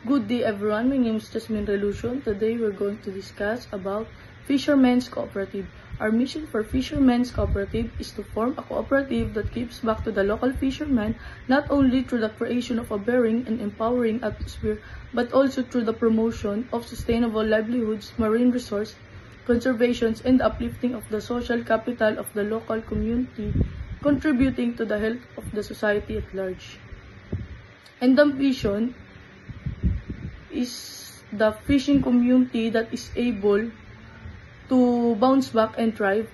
Good day everyone, my name is Jasmine Relucion. Today we're going to discuss about Fishermen's Cooperative. Our mission for Fishermen's Cooperative is to form a cooperative that gives back to the local fishermen not only through the creation of a bearing and empowering atmosphere, but also through the promotion of sustainable livelihoods, marine resource conservations, and uplifting of the social capital of the local community, contributing to the health of the society at large. And the vision is the fishing community that is able to bounce back and thrive,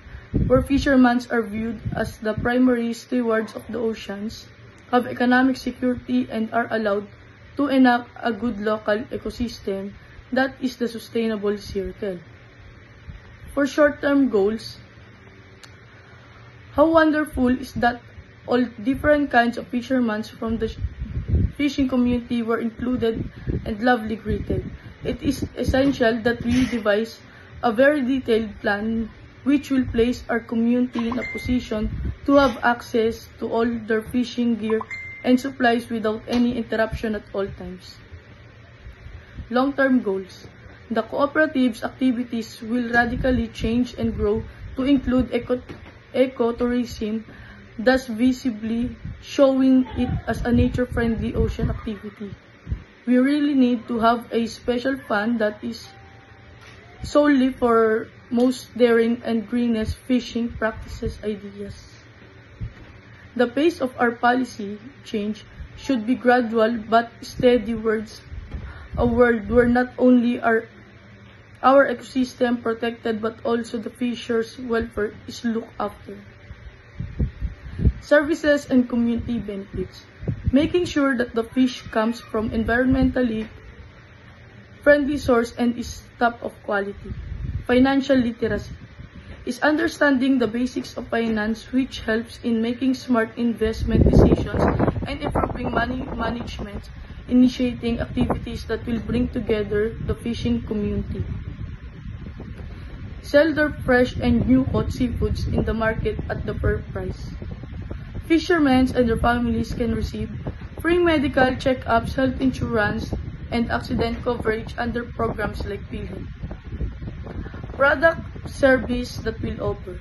where fishermen are viewed as the primary stewards of the oceans, have economic security, and are allowed to enact a good local ecosystem that is the sustainable circle. For short-term goals, how wonderful is that all different kinds of fishermen from the fishing community were included and lovely greeted. It is essential that we devise a very detailed plan which will place our community in a position to have access to all their fishing gear and supplies without any interruption at all times. Long-term goals. The cooperative's activities will radically change and grow to include ecotourism, thus visibly showing it as a nature-friendly ocean activity. We really need to have a special fund that is solely for most daring and greenest fishing practices ideas. The pace of our policy change should be gradual but steady towards a world where not only are our ecosystem protected but also the fishers' welfare is looked after. Services and community benefits. Making sure that the fish comes from environmentally friendly source and is top of quality. Financial literacy is understanding the basics of finance, which helps in making smart investment decisions and improving money management, initiating activities that will bring together the fishing community. Sell their fresh and new caught seafoods in the market at the fair price. Fishermen and their families can receive free medical check-ups, health insurance, and accident coverage under programs like PhilHealth. Product service that will offer.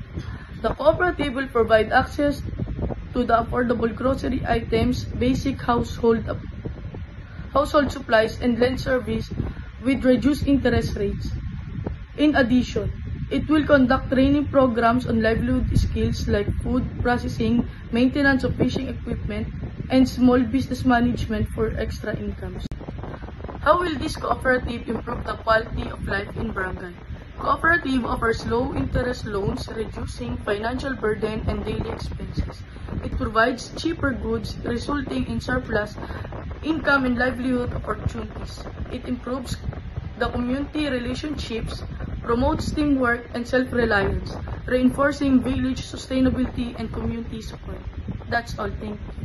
The cooperative will provide access to the affordable grocery items, basic household supplies, and land service with reduced interest rates. In addition, it will conduct training programs on livelihood skills like food processing, maintenance of fishing equipment, and small business management for extra incomes. How will this cooperative improve the quality of life in barangay? Cooperative offers low-interest loans, reducing financial burden and daily expenses. It provides cheaper goods, resulting in surplus income and livelihood opportunities. It improves the community relationships, promotes teamwork and self-reliance, reinforcing village sustainability and community support. That's all. Thank you.